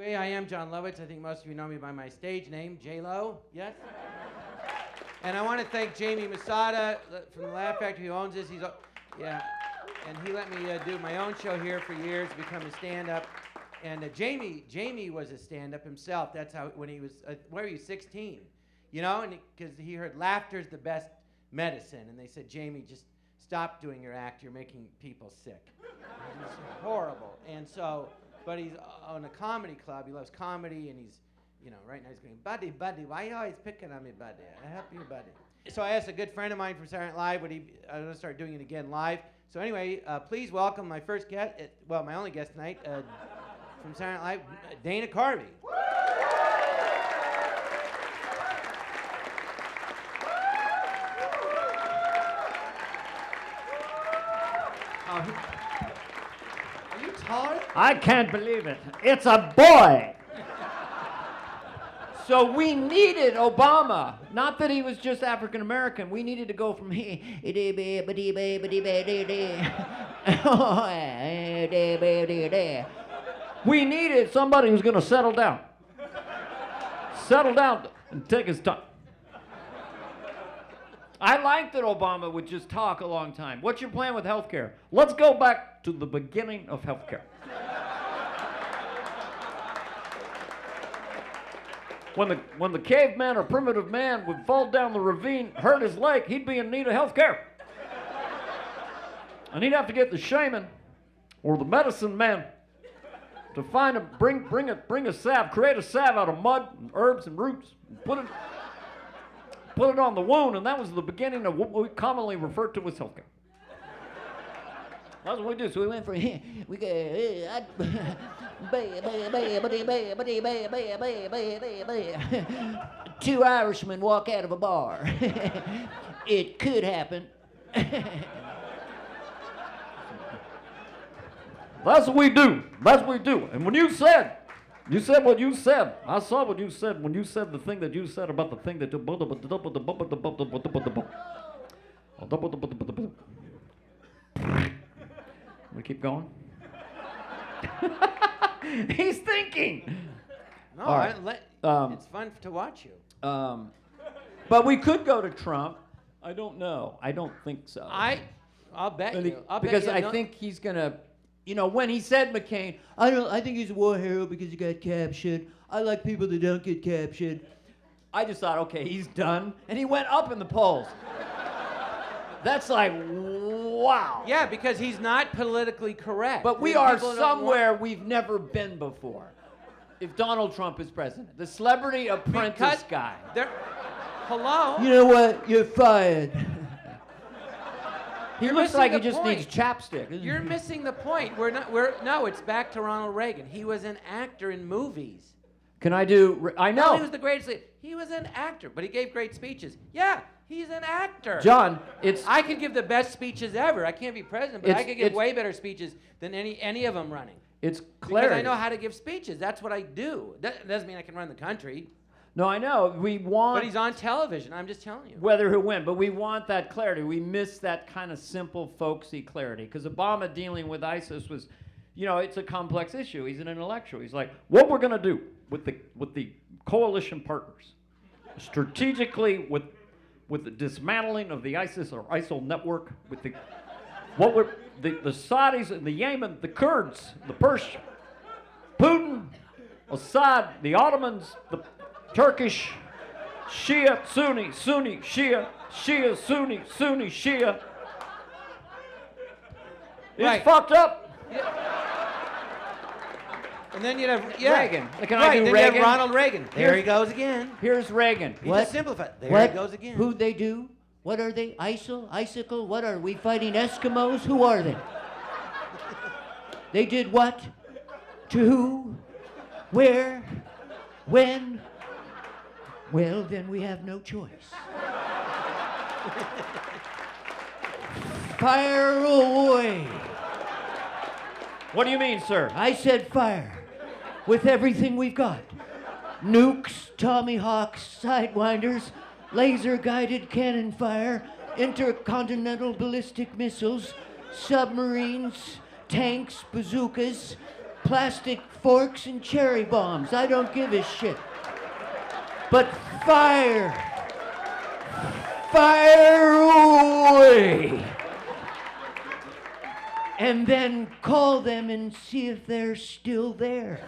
Anyway, I am Jon Lovitz. I think most of you know me by my stage name, J-Lo. Yes? And I want to thank Jamie Masada from the Laugh Factory who owns this. And he let me do my own show here for years, become a stand-up. And Jamie was a stand-up himself. That's how, when he was, where were you, 16? You know, and because he heard laughter's the best medicine. And they said, Jamie, just stop doing your act. You're making people sick. It's horrible. And so, but he's on a comedy club. He loves comedy, and he's, you know, right now he's going, buddy, why are you always picking on me, buddy? I help you, buddy. So I asked a good friend of mine from Saturday Night Live, I'm going to start doing it again live. So anyway, please welcome my first guest, my only guest tonight, from Saturday Night Live, Dana Carvey. Are you taller? I can't believe it. It's a boy. So we needed Obama. Not that he was just African American. We needed to go from we needed somebody who's going to settle down. Settle down and take his time. I liked that Obama would just talk a long time. What's your plan with health care? Let's go back to the beginning of health care. When the caveman or primitive man would fall down the ravine, hurt his leg, he'd be in need of health care. And he'd have to get the shaman or the medicine man to find him, bring a salve, create a salve out of mud and herbs and roots, and put it on the wound, and that was the beginning of what we commonly refer to as healthcare. That's what we did. So we went from here. We go. Two Irishmen walk out of a bar. It could happen. That's what we do. That's what we do. And when you said what you said. I saw what you said when you said the thing that you said about the thing that we keep going. He's thinking. No, right. It's fun to watch you. But we could go to Trump. I don't know. I don't think so. I'll bet you. Because I think he's gonna. You know, when he said McCain, I think he's a war hero because he got captured. I like people that don't get captured. I just thought, okay, he's done. And he went up in the polls. That's like, wow. Yeah, because he's not politically correct. But we are somewhere we've never been before. If Donald Trump is president. The celebrity apprentice guy. Hello? You know what? You're fired. He You're looks like he the just point. needs chapstick. You're missing the point. No, it's back to Ronald Reagan. He was an actor in movies. Can I do? I know. No, he was the greatest. He was an actor, but he gave great speeches. Yeah, he's an actor. John, I can give the best speeches ever. I can't be president, but I can give way better speeches than any of them running. It's clarity. Because I know how to give speeches. That's what I do. That doesn't mean I can run the country. No, I know. We want... But he's on television. I'm just telling you. Whether he'll win. But we want that clarity. We miss that kind of simple, folksy clarity. Because Obama dealing with ISIS was, you know, it's a complex issue. He's an intellectual. He's like, what we're going to do with the coalition partners, strategically with the dismantling of the ISIS or ISIL network, with the Saudis and the Yemen, the Kurds, the Persians, Putin, Assad, the Ottomans, the Turkish, Shia, Sunni, Shia, Shia, Sunni, Shia. It's Right. fucked up. Yeah. And then you'd have Reagan. Can right, I do then Reagan? You have Ronald Reagan. There he goes again. Here's Reagan. He just simplified. There he goes again. Who'd they do? What are they? ISIL? Icicle? What are we fighting? Eskimos? Who are they? They did what? To who? Where? When? Well, then we have no choice. Fire away. What do you mean, sir? I said fire. With everything we've got. Nukes, Tomahawks, Sidewinders, laser-guided cannon fire, intercontinental ballistic missiles, submarines, tanks, bazookas, plastic forks and cherry bombs. I don't give a shit. But fire away. And then call them and see if they're still there.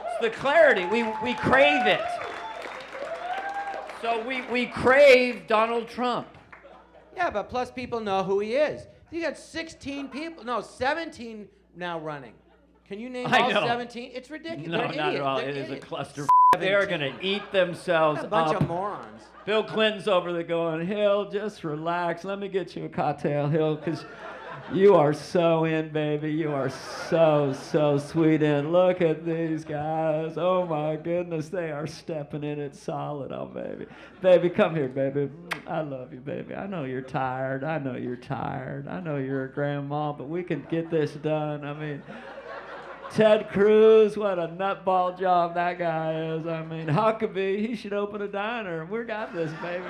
It's the clarity. We crave it. So we crave Donald Trump. Yeah, but plus people know who he is. You got 17 now running. Can you name all 17? It's ridiculous. No, They're not idiots. at all. They're It is a idiots. cluster. They're going to eat themselves What a bunch up. of morons. Bill Clinton's over there going, Hill, just relax. Let me get you a cocktail, Hill, because you are so in, baby. You are so sweet in. Look at these guys. Oh, my goodness. They are stepping in it solid. Oh, baby. Baby, come here, baby. I love you, baby. I know you're tired. I know you're a grandma, but we can get this done. I mean, Ted Cruz, what a nutball job that guy is. I mean, Huckabee, he should open a diner. We got this, baby.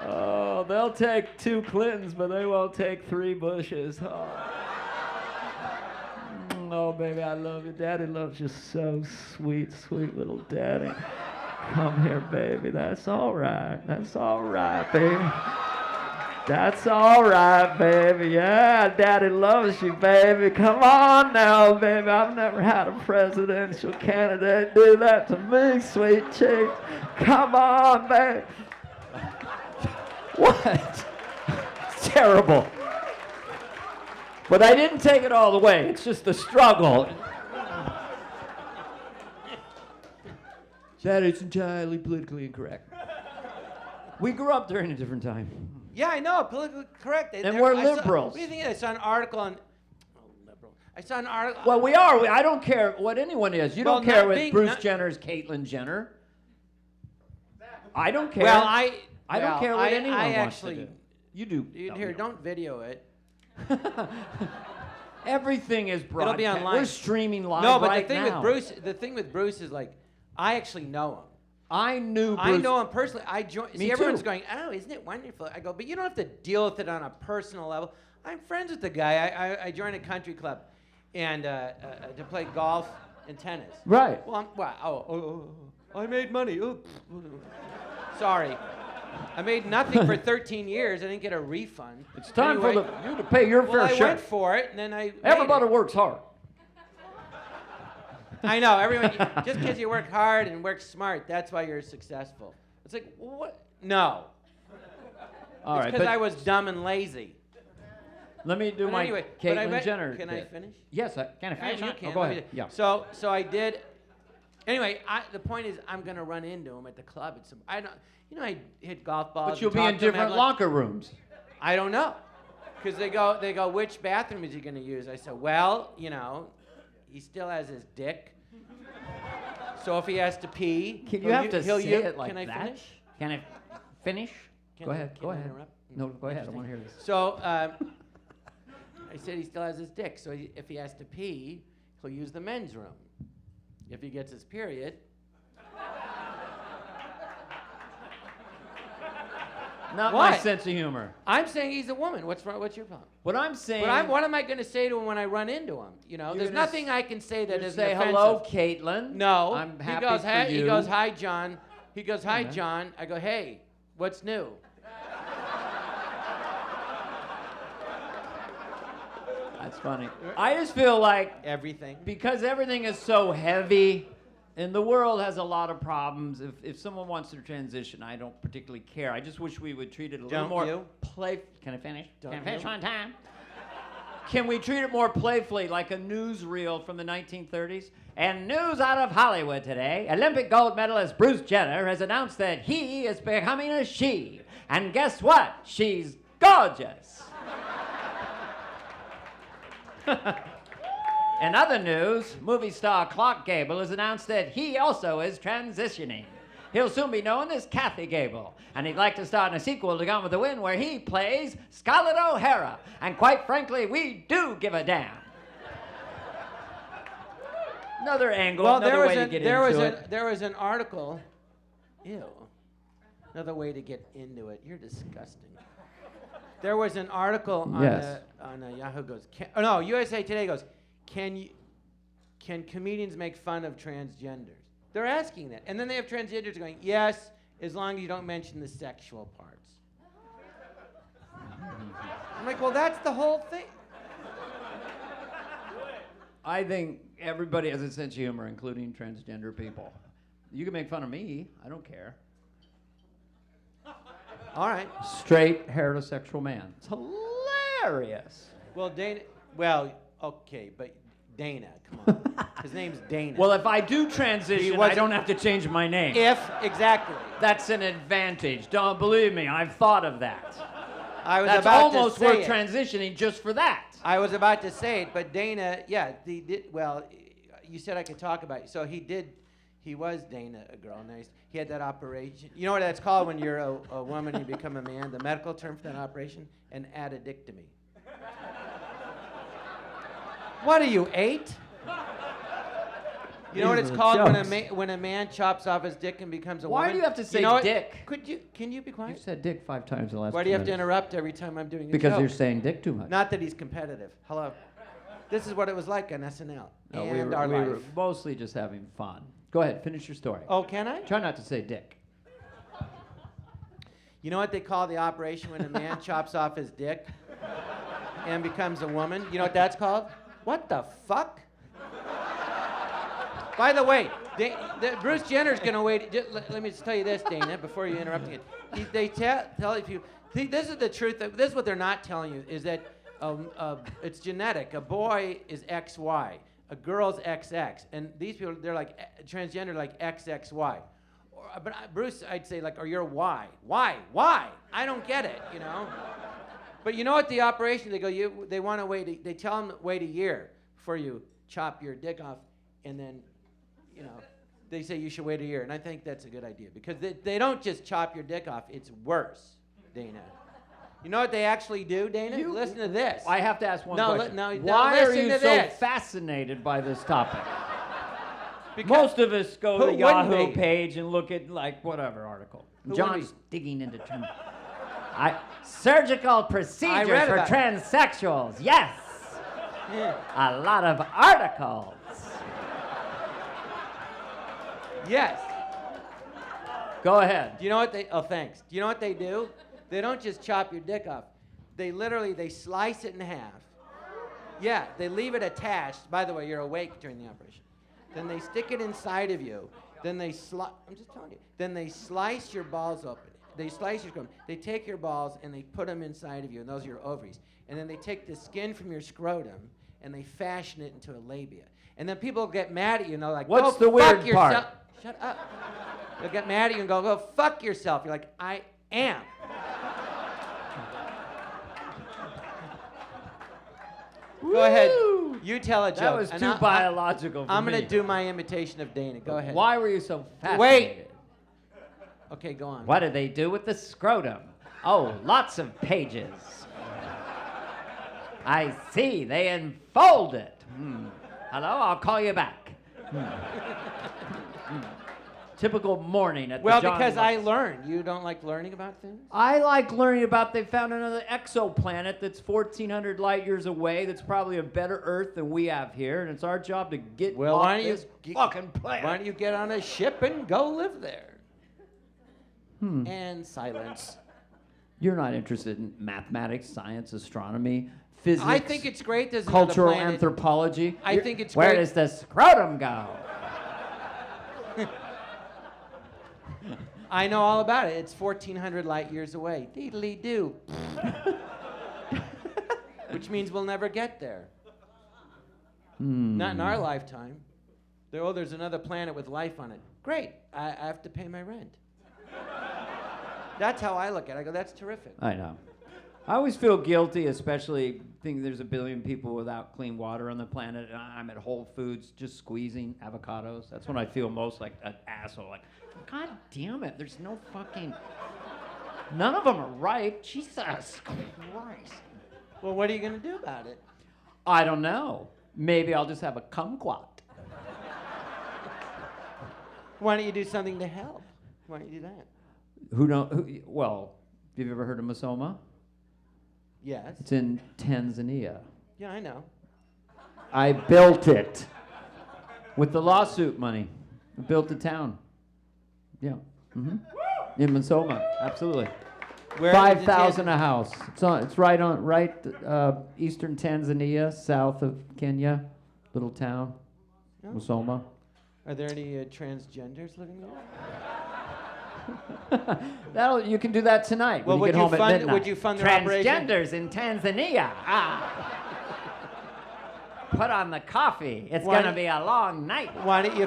Oh, they'll take 2 Clintons, but they won't take 3 Bushes. Oh, baby, I love you. Daddy loves you so sweet little daddy. Come here, baby. That's all right, baby. That's all right, baby. Yeah, Daddy loves you, baby. Come on now, baby. I've never had a presidential candidate do that to me, sweet cheek. Come on, baby. What? It's terrible. But I didn't take it all the way. It's just the struggle. That is entirely politically incorrect. We grew up during a different time. Yeah, I know, politically correct. And we're liberals. What do you think? I saw an article on. Liberal. I saw an article. Well, we are. I don't care what anyone is. You don't care what Bruce not, Jenner's Caitlyn Jenner. I don't care. Well, I don't care what anyone wants to do. You do. Here, don't video it. Everything is broadcast. It'll be online. We're streaming live no, but right the thing now. the thing with Bruce is like, I actually know him. I know him personally. Everyone's going, oh, isn't it wonderful? I go, but you don't have to deal with it on a personal level. I'm friends with the guy. I joined a country club, and to play golf and tennis. Right. Well, I made money. Sorry. I made nothing for 13 years. I didn't get a refund. It's time for you to pay your fair share. I went for it, and then Everybody works hard. I know, everyone, just because you work hard and work smart, that's why you're successful. It's like, what? No. All right, because I was dumb and lazy. Let me do Caitlyn Jenner. Can I finish? Yes, can I finish? You can. Go ahead. Yeah. So I did. Anyway, the point is, I'm gonna run into him at the club. I hit golf balls. But you'll be in different locker rooms. I don't know, because they go, which bathroom is he gonna use? I said, well, he still has his dick. So if he has to pee, you have to say it like that? Can I finish? Go ahead. Interrupt? No, go ahead. I want to hear this. So I said he still has his dick. So if he has to pee, he'll use the men's room. If he gets his period. Not my sense of humor. I'm saying he's a woman. What's wrong? What's your problem? What I'm saying. What am I going to say to him when I run into him? There's nothing I can say that is say offensive. Hello, Caitlyn. No. I'm happy for you. He goes, hi, John. He goes, hi, John. I go, hey, what's new? That's funny. I just feel like everything. Because everything is so heavy. And the world has a lot of problems. If someone wants to transition, I don't particularly care. I just wish we would treat it a little more play. Can I finish? Can I finish on time? Can we treat it more playfully, like a newsreel from the 1930s? And news out of Hollywood today: Olympic gold medalist Bruce Jenner has announced that he is becoming a she. And guess what? She's gorgeous. In other news, movie star Clark Gable has announced that he also is transitioning. He'll soon be known as Kathy Gable, and he'd like to star in a sequel to Gone with the Wind where he plays Scarlett O'Hara. And quite frankly, we do give a damn. Another angle, another way to get into it. There was an article. Ew. Another way to get into it. You're disgusting. There was an article on Yes. Yahoo goes, USA Today goes, can comedians make fun of transgenders? They're asking that. And then they have transgenders going, yes, as long as you don't mention the sexual parts. I'm like, well, that's the whole thing. I think everybody has a sense of humor, including transgender people. You can make fun of me. I don't care. All right. Straight heterosexual man. It's hilarious. Well, Dana, okay, but Dana, come on. His name's Dana. Well, if I do transition, I don't have to change my name. Exactly. That's an advantage. Don't believe me. I've thought of that. I was That's about almost to say worth transitioning just for that. I was about to say it, but Dana, you said I could talk about it. So he was Dana, a girl. Nice. He had that operation. You know what that's called when you're a woman and you become a man? The medical term for that operation? An addictomy. What are you, 8? You know what it's called when a man chops off his dick and becomes a woman? Why do you have to say dick? Can you be quiet? You said dick 5 times in the last Why do you have to interrupt every time I'm doing a Because joke? you're saying dick too much. Not that he's competitive. Hello. This is what it was like on SNL. No, and we our life. were mostly just having fun. Go ahead, finish your story. Oh, can I? Try not to say dick. You know what they call the operation when a man chops off his dick and becomes a woman? You know what that's called? What the fuck? By the way, Bruce Jenner's going to wait. Let me just tell you this, Dana, before you interrupt again. They tell you, this is the truth. This is what they're not telling you, is that it's genetic. A boy is XY. A girl's XX. And these people, they're like transgender, like XXY. But Bruce, I'd say, like, or you're Y. Why? I don't get it, you know? But you know what the operation, they go, they want to wait, they tell them wait a year before you chop your dick off, and then, you know, they say you should wait a year. And I think that's a good idea, because they don't just chop your dick off, it's worse, Dana. You know what they actually do, Dana? Listen to this. I have to ask one question. Why are you so fascinated by this topic? Most of us go to the Yahoo page and look at, like, whatever article. John's digging into terms. Surgical procedures for transsexuals. Yes. Yeah. A lot of articles. Yes. Go ahead. Do you know what thanks. Do you know what they do? They don't just chop your dick off. They slice it in half. Yeah, they leave it attached. By the way, you're awake during the operation. Then they stick it inside of you. Then I'm just telling you. Then they slice your balls open. They slice your scrotum. They take your balls and they put them inside of you, and those are your ovaries. And then they take the skin from your scrotum and they fashion it into a labia. And then people get mad at you and they're like, what's the weird part? Shut up. They'll get mad at you and go fuck yourself. You're like, I am. Go ahead. You tell a joke. That was too biological for me. I'm going to do my imitation of Dana. Go ahead. Why were you so fascinated? Wait. Okay, go on. What do they do with the scrotum? Oh, lots of pages. I see. They enfold it. Hello, I'll call you back. Typical morning at the Jon because Lovitz. I learn. You don't like learning about things? I like learning about they found another exoplanet that's 1,400 light years away that's probably a better Earth than we have here, and it's our job to get off this fucking planet. Why don't you get on a ship and go live there? And silence. You're not interested in mathematics, science, astronomy, physics. I think it's great. There's cultural anthropology. I think it's Where great. does the scrotum go? I know all about it. It's 1,400 light years away. Deedly-doo. Which means we'll never get there. Not in our lifetime. There's another planet with life on it. Great. I have to pay my rent. That's how I look at it. I go, that's terrific. I know. I always feel guilty, especially thinking there's 1 billion people without clean water on the planet, and I'm at Whole Foods just squeezing avocados. That's when I feel most like an asshole. Like, God damn it, there's no fucking... None of them are ripe. Jesus Christ. Well, what are you going to do about it? I don't know. Maybe I'll just have a kumquat. Why don't you do something to help? Why don't you do that? Well, have you ever heard of Masoma? Yes. It's in Tanzania. Yeah, I know. I built it with the lawsuit money. I built the town. Yeah. Mm-hmm. In Musoma, absolutely. Where 5,000 a house. It's right eastern Tanzania, south of Kenya, little town, Oh. Musoma. Are there any transgenders living there? You can do that tonight. Well, when you get home at midnight. would you fund their operation? Transgenders in Tanzania. Put on the coffee. It's Why gonna be a long night. Why don't you?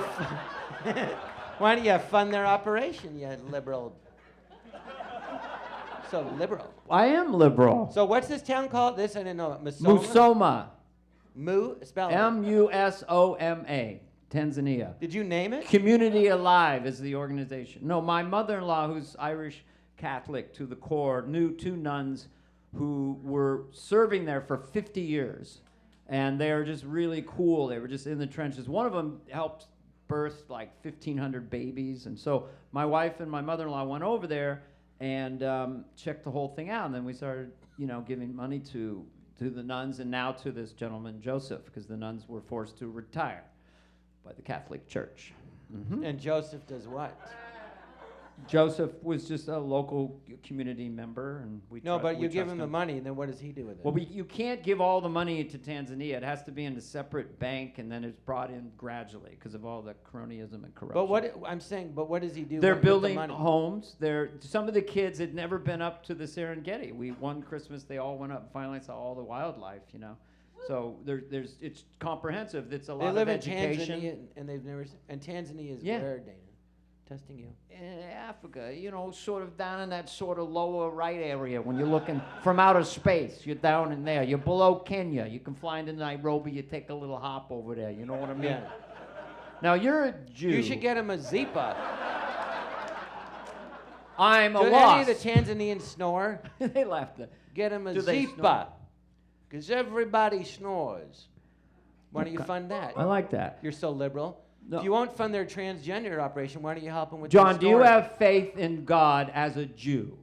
Why don't you fund their operation, you liberal? So liberal. I am liberal. So what's this town called? This I didn't know. Musoma. Musoma. Spell it. Musoma. Tanzania. Did you name it? Community Alive is the organization. No, my mother-in-law, who's Irish Catholic to the core, knew two nuns who were serving there for 50 years. And they were just really cool. They were just in the trenches. One of them helped birth like 1,500 babies. And so my wife and my mother-in-law went over there and checked the whole thing out. And then we started, giving money to the nuns and now to this gentleman, Joseph, because the nuns were forced to retire by the Catholic Church. Mm-hmm. And Joseph does what? Joseph was just a local community member, and you give him the money, and then what does he do with it? Well, you can't give all the money to Tanzania. It has to be in a separate bank, and then it's brought in gradually because of all the cronyism and corruption. But what does he do? They're with the building money? homes. Some of the kids had never been up to the Serengeti. One Christmas they all went up and finally saw all the wildlife. So it's comprehensive. It's a lot of education. They live in Tanzania, and they've never. And Tanzania is where, Dana? Testing you. In Africa, sort of down in that sort of lower right area. When you're looking from outer space, you're down in there. You're below Kenya. You can fly into Nairobi. You take a little hop over there. You know what I mean? Yeah. Now you're a Jew. You should get him a Zipa. I'm a Do loss. any of the Tanzanians snore? They laughed. Get him a Do they snore? Zipa. Because everybody snores. Why don't you fund that? I like that. You're so liberal. No. If you won't fund their transgender operation, why don't you help them with John, their do you snoring? have faith in God as a Jew?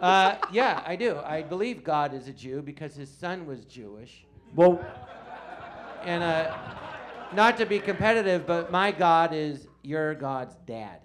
Yeah, I do. I believe God is a Jew because his son was Jewish. Well, And not to be competitive, but my God is your God's dad.